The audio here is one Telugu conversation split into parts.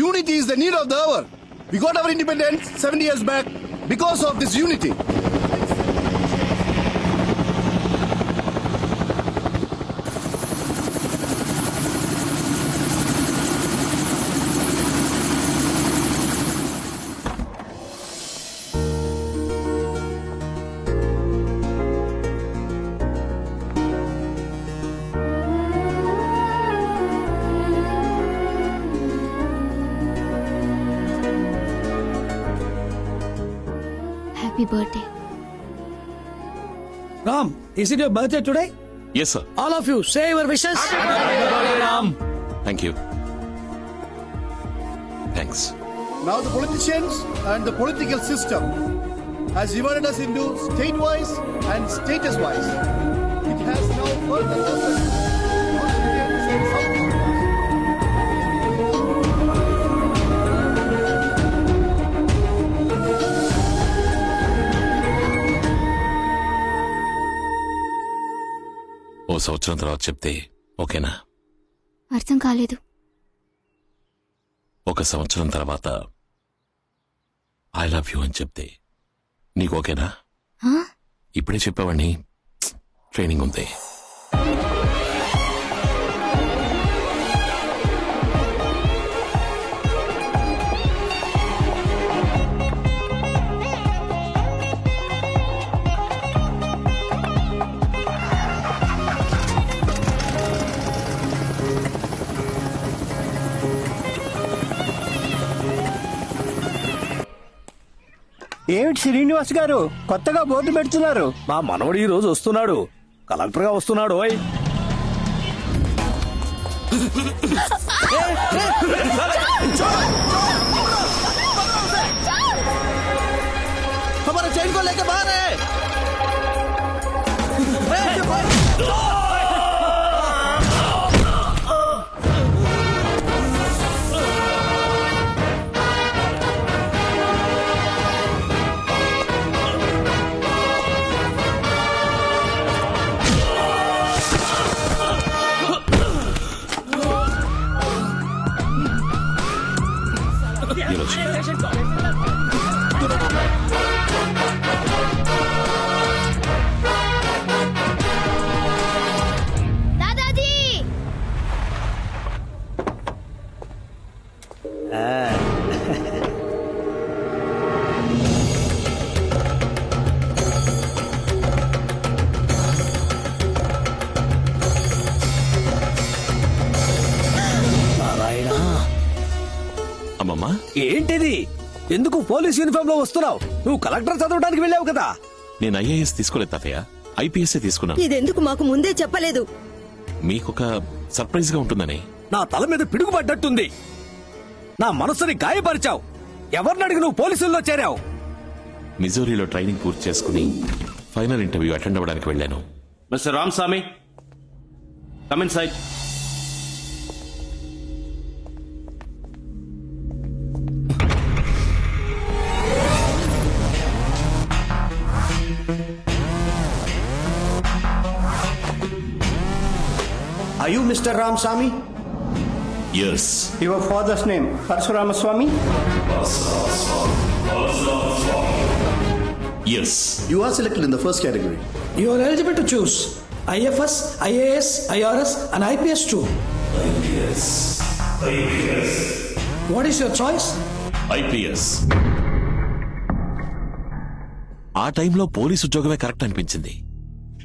Unity is the need of the hour. We got our independence 70 years back because of this unity. Happy birthday. Ram, is it your birthday today? Yes, sir. All of you, say your wishes. Thank you. Thanks. Now the politicians and the political system has divided us into state-wise and status-wise. It has now further lessened North Indians and South Indians. ఓ సంవత్సరం తర్వాత చెప్తే ఓకేనా? అర్థం కాలేదు. ఒక సంవత్సరం తర్వాత ఐ లవ్ యూ అని చెప్తే నీకు ఓకేనా? ఇప్పుడే చెప్పావని ట్రైనింగ్ ఉంది. ఏమిటి శ్రీనివాస్ గారు కొత్తగా బోర్డు పెడుతున్నారు? మా మనవడు ఈ రోజు వస్తున్నాడు, కలెక్టర్ గా వస్తున్నాడు. हमारा चैन को लेके बाहर है. దాదాజీ, నారాయణ, అమ్మమ్మా, ఏంటిది? ఎందుకు పోలీస్ యూనిఫామ్ లో వస్తున్నావు? నువ్వు కలెక్టర్ చదవడానికి వెళ్ళావు కదా. నేను ఐఏఎస్ తీసుకోలేదు తాతయ్య, ఐపీఎస్ తీసుకున్నాను. ఇదెందుకు మాకు ముందే చెప్పలేదు? మీకొక సర్ప్రైజ్ గా ఉంటుందని. నా తల మీద పిడుగు పడ్డట్టుంది. నా మనసుని గాయపరిచావు. ఎవరిని అడిగి నువ్వు పోలీసుల్లో చేరావు? మిజోరీలో ట్రైనింగ్ పూర్తి చేసుకుని ఫైనల్ ఇంటర్వ్యూ అటెండ్ అవ్వడానికి వెళ్ళాను. Mr. Ramsamy, come inside. Are you Mr. Ramsamy? Yes. Your father's name, Parshuramaswamy? Yes. You are selected in the first category. You are eligible to choose IFS, IAS, IRS and IPS too. What is your choice? IPS. ఆ టైంలో పోలీస్ ఉద్యోగమే కరెక్ట్ అనిపించింది.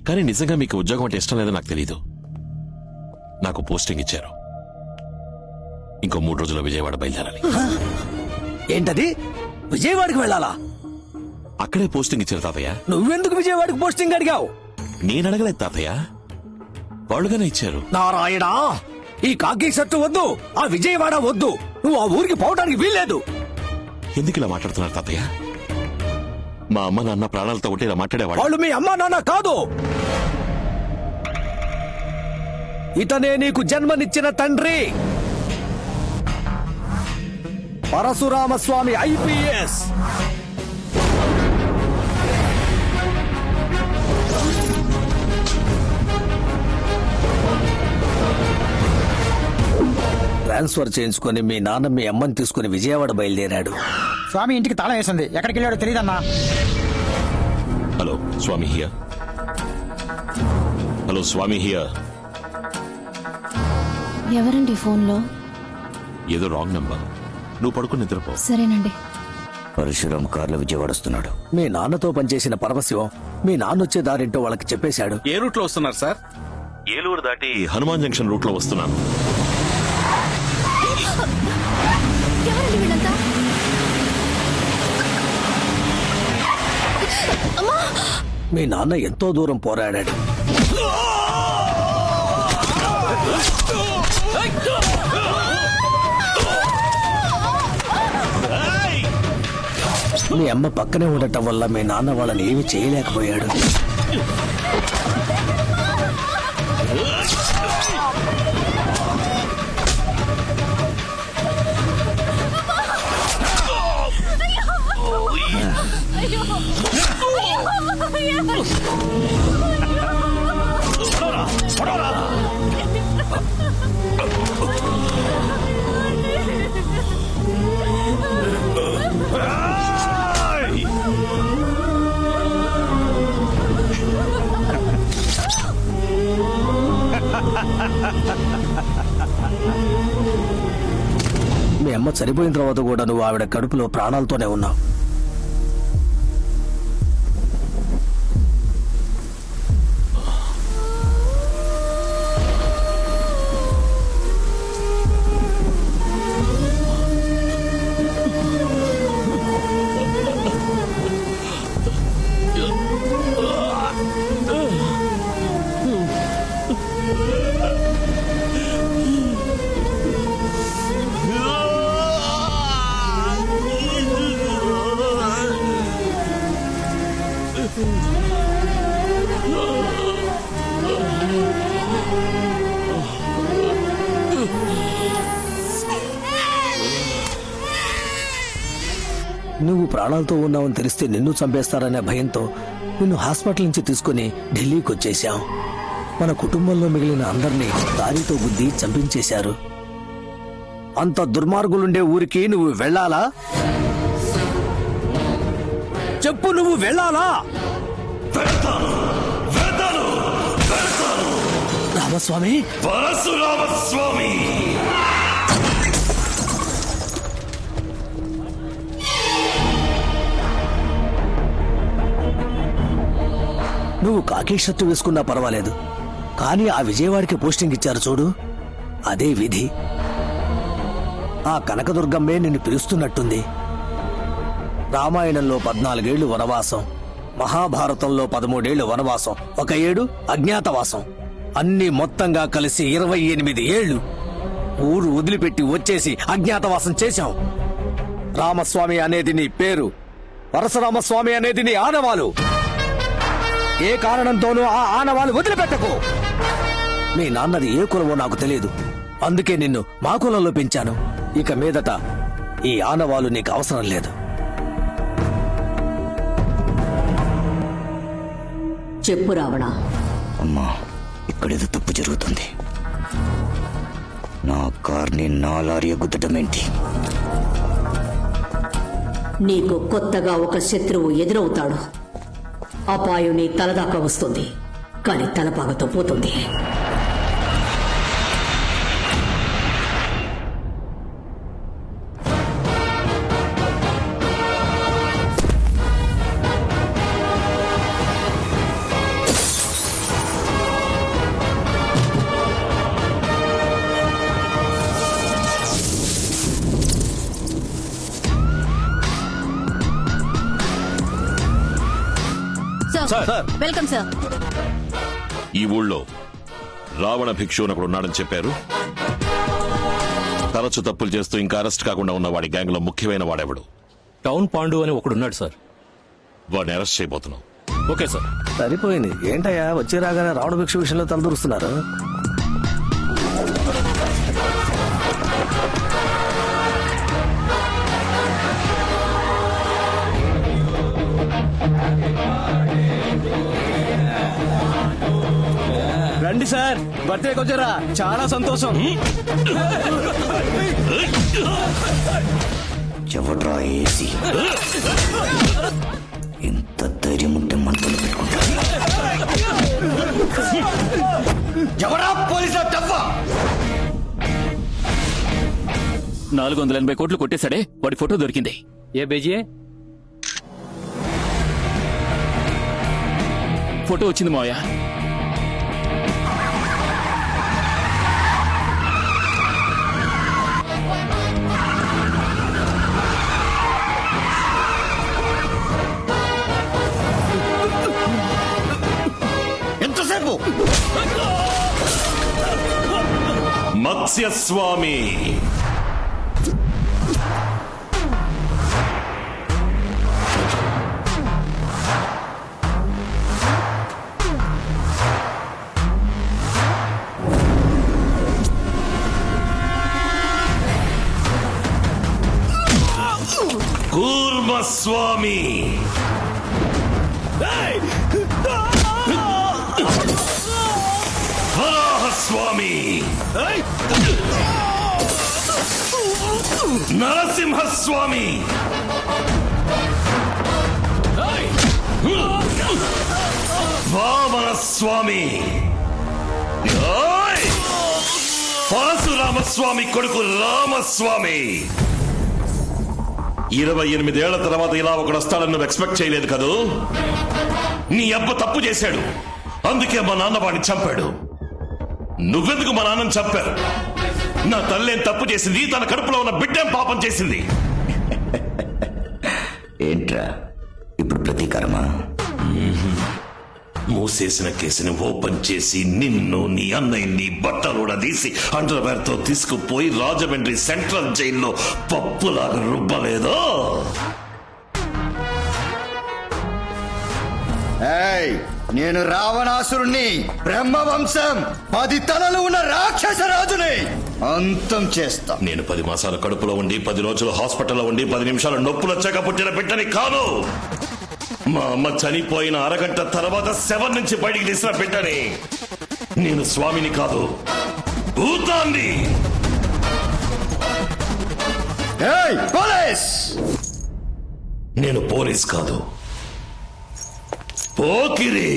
కానీ నిజంగా మీకు ఉద్యోగం అంటే ఇష్టం లేదో నాకు తెలీదు. నాకు పోస్టింగ్ ఇచ్చారు. ఇంకో 3 రోజుల్లో విజయవాడ బయలుదేరాలి. ఏంటది? విజయవాడకి వెళ్ళాలా? అక్కడే పోస్టింగ్ ఇచ్చారు తాతయ్య. నువ్వెందుకు విజయవాడకి పోస్టింగ్ అడిగావు? నేను అడగలేదు తాతయ్య, వాళ్ళుగానే ఇచ్చారు. నారాయణ, ఈ కాకి షర్టు వద్దు, ఆ విజయవాడ వద్దు. నువ్వు ఆ ఊరికి పోవడానికి వీల్లేదు. ఎందుకు ఇలా మాట్లాడుతున్నారు తాతయ్య? మా అమ్మ నాన్న ప్రాణాలతో ఉంటే ఇలా మాట్లాడేవాడు. వాళ్ళు మీ అమ్మా నాన్న కాదు. ఇతనే నీకు జన్మనిచ్చిన తండ్రి, పరశురామస్వామి ఐపీఎస్. ట్రాన్స్ఫర్ చేయించుకొని మీ నాన్న మీ అమ్మని తీసుకుని విజయవాడ బయలుదేరాడు. స్వామి ఇంటికి తాళం వేసింది, ఎక్కడికి వెళ్ళాడో తెలియదన్నా. Hello Swami here. Hello Swami here. ఎవరండి ఫోన్లో? ఏదో రాంగ్ నంబర్. నువ్వు పడుకుని నిద్రపో. సరేనండి. పరశురామ్ కార్లో విజయవాడ వస్తున్నాడు. మీ నాన్నతో పనిచేసిన పరమశివం మీ నాన్న వచ్చే దారింటో వాళ్ళకి చెప్పేశాడు. ఏ రూట్ లో వస్తున్నారు సార్? ఏలూరు దాటి హనుమాన్ జంక్షన్ రూట్ లో వస్తున్నాను. ఎవరండి వీళ్ళంతా? మీ నాన్న ఎంతో దూరం పోరాడాడు. మీ అమ్మ పక్కనే ఉండటం వల్ల మీ నాన్న వాళ్ళని ఏమీ చేయలేకపోయాడు. మీ అమ్మ చనిపోయిన తర్వాత కూడా నువ్వు ఆవిడ కడుపులో ప్రాణాలతోనే ఉన్నావు. నువ్వు ప్రాణాలతో ఉన్నావని తెలిస్తే నిన్ను చంపేస్తారనే భయంతో నిన్ను హాస్పిటల్ నుంచి తీసుకుని ఢిల్లీకి వచ్చేశాం. మన కుటుంబంలో మిగిలిన అందరినీ దారితో గుద్ది చంపించేశారు. అంత దుర్మార్గులుండే ఊరికి నువ్వు వెళ్ళాలా? చెప్పు, నువ్వు వెళ్ళాలా? రామస్వామి, పరశురామస్వామి. నువ్వు కాకి షర్టు వేసుకున్నా పర్వాలేదు, కానీ ఆ విజయవాడికి పోస్టింగ్ ఇచ్చారు చూడు, అదే విధి. ఆ కనకదుర్గమ్మే నిన్ను పిలుస్తున్నట్టుంది. రామాయణంలో 14 ఏళ్లు వనవాసం, మహాభారతంలో 13 ఏళ్లు వనవాసం, 1 ఏడు అజ్ఞాతవాసం, అన్ని మొత్తంగా కలిసి 28 ఏళ్లు ఊరు వదిలిపెట్టి వచ్చేసి అజ్ఞాతవాసం చేశాం. రామస్వామి అనేది నీ పేరు, పరశురామస్వామి అనేది నీ ఆనవాలు. ఏ కారణంతోనూ ఆ ఆనవాలు వదిలిపెట్టకు. మీ నాన్నది ఏ కులమో నాకు తెలియదు, అందుకే నిన్ను మా కులంలో పెంచాను. ఇక మీదట ఈ ఆనవాలు నీకు అవసరం లేదు. చెప్పు రావణ. అమ్మా, ఇక్కడేదో తప్పు జరుగుతుంది. నా కార్ని నా లారీ గుద్దటమేంటి? నీకు కొత్తగా ఒక శత్రువు ఎదురవుతాడు. అపాయం నీ తలదాకా వస్తుంది, కానీ తలపాగతో పోతుంది. Welcome sir. ఈ ఊళ్ళో రావణ భిక్షు అని ఒకడు ఉన్నాడని చెప్పారు. తరచు తప్పులు చేస్తూ ఇంకా అరెస్ట్ కాకుండా ఉన్న వాడి గ్యాంగ్ లో ముఖ్యమైన వాడెవడు? టౌన్ పాండు అని ఒకడున్నాడు సార్. వాడిని అరెస్ట్ చేయబోతున్నాం. Okay sir. సరిపోయింది. ఏంటయ్యా వచ్చి రాగానే రావణ భిక్షు విషయంలో తలదూరుస్తున్నారు? రండి సార్, బర్త్డేకి వచ్చారా? చాలా సంతోషం. ఎవడ్రా ఏసి? ఎంత ధైర్యం ఉంటే మనసులో పెట్టుకుంటా. ఎవరా పోలీసుల డబ్బా? 480 కోట్లు కొట్టేశాడే, వాడి ఫోటో దొరికింది. ఏ బేజీ? ఫోటో వచ్చింది మావయ్య. ఎంతసేపు? మత్స్యస్వామి కూర్మస్వామి వరాహస్వామి నరసింహస్వామి వామనస్వామి పరశురామస్వామి కొడుకు రామస్వామి. 28 ఏళ్ల తర్వాత ఇలా ఒకడు వస్తాడని నువ్వు ఎక్స్పెక్ట్ చేయలేదు కదూ? నీ అబ్బ తప్పు చేశాడు, అందుకే మా నాన్న వాడిని చంపాడు. నువ్వెందుకు మా నాన్నని చంపారు? నా తల్లేం తప్పు చేసింది, తన కడుపులో ఉన్న బిడ్డేం పాపం చేసింది? ఏంట్రా ఇప్పుడు ప్రతీకారమా? మూసేసిన కేసుని ఓపెన్ చేసి నిన్ను, నీ అన్నయ్యని బట్టలు తీసి అండర్వేర్ తో తీసుకుపోయి రాజమండ్రి సెంట్రల్ జైల్లో పప్పులాగా రుబ్బలేదో? నేను రావణాసురుణ్ణి, బ్రహ్మవంశం 10 తలలు ఉన్న రాక్షస రాజుని అంతం చేస్తా. నేను 10 మాసాల కడుపులో ఉండి 10 రోజులు హాస్పిటల్లో ఉండి 10 నిమిషాలు నొప్పులు వచ్చాక పుట్టిన బిడ్డని కాదు. మా అమ్మ చనిపోయిన అరగంట తర్వాత శవం నుంచి బయటికి తీసిన బిడ్డని. నేను స్వామిని కాదు, భూతాన్ని. పోలీస్! నేను పోలీస్ కాదు, పోకిరి.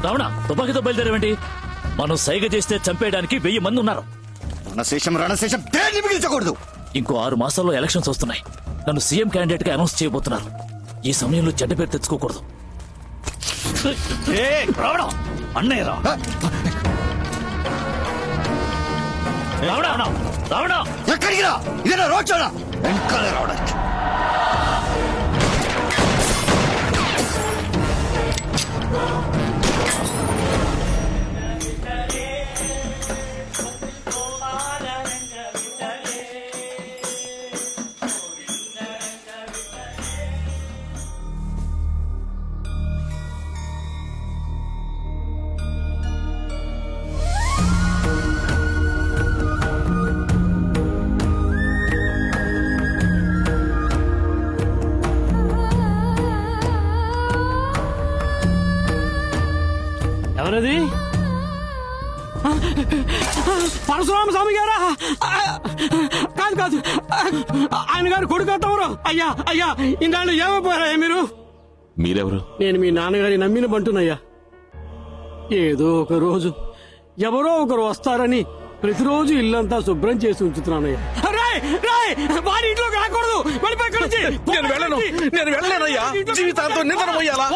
రావణ, తుపాకీతో బయలుదేరేవేంటి? మనం సైగ చేస్తే చంపేయడానికి 1000 మంది ఉన్నారు. రణశేషం దేన్ని మిగిల్చకూడదు. ఇంకో 6 మాసాల్లో ఎలక్షన్స్ వస్తున్నాయి. నన్ను సీఎం క్యాండిడేట్ గా అనౌన్స్ చేయబోతున్నారు. ఈ సమయంలో చెడ్డ పేరు తెచ్చుకోకూడదు. రావడం అన్నయ్య రా. రావణ, ఎక్కడికి రా? ఇదేనా రోడ్ షోనా? వెంకాలే రావడానికి. ఎవరది? పరశురామ స్వామి గారా? కాదు కాదు, ఆయన గారు కొడుకు తమరు. అయ్యా అయ్యా, ఇన్నాళ్ళు ఏమైపోయారయ్యా మీరు? మీరెవరు? నేను మీ నాన్నగారి నమ్మిన బంటునయ్యా. ఏదో ఒక రోజు ఎవరో ఒకరు వస్తారని ప్రతిరోజు ఇల్లంతా శుభ్రం చేసి ఉంచుతున్నానయ్యా. వారి ఇంట్లోకి రాకూడదు. నేను వెళ్ళలేనయ్యా. జీవితాంతం నిద్ర పోయాలా?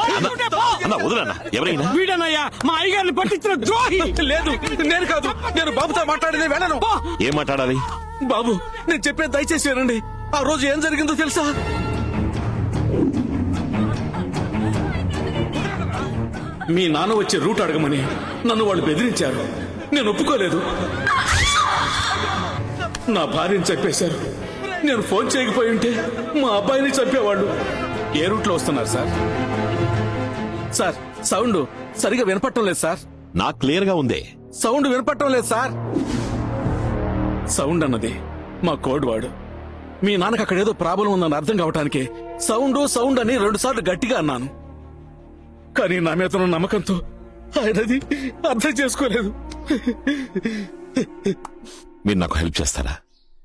ఎవరైనా వీడనయ్యా మా అయ్యగారిని పట్టించిన ద్రోహి. లేదు, నేను కాదు. నేను బాబుతో మాట్లాడేది. వెళ్ళను. ఏం మాట్లాడాలి? బాబు, నేను చెప్పేది దయచేసి వినండి. ఆ రోజు ఏం జరిగిందో తెలుసా? మీ నాన్న వచ్చే రూట్ అడగమని నన్ను వాళ్ళు బెదిరించారు. నేను ఒప్పుకోలేదు. నా భార్యని చంపేశారు. నేను ఫోన్ చేయకపోయి ఉంటే మా అబ్బాయిని చంపేవాళ్ళు. ఏ రూట్లో వస్తున్నారు సార్? సార్ సౌండ్ సరిగా వినపట్టం లేదు సార్. నాకు క్లియర్ గా ఉందే. సౌండ్ వినపట్టం లేదు సార్. సౌండ్ అన్నది మా కోడ్ వాడు. మీ నాన్నకి అక్కడ ఏదో ప్రాబ్లం ఉందని అర్థం కావటానికి సౌండ్ అని 2 సార్లు గట్టిగా అన్నాను. కానీ నా మీద ఉన్న నమ్మకంతో ఆయనది అర్థం చేసుకోలేదు. మీరు నాకు హెల్ప్ చేస్తారా?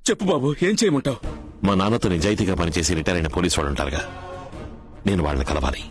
చెప్పు బాబు, ఏం చేయమంటావు? మా నాన్నతో నిజాయితీగా పనిచేసి రిటైర్ అయిన పోలీసు వాళ్ళు ఉంటారుగా, నేను వాళ్ళని కలవాలి.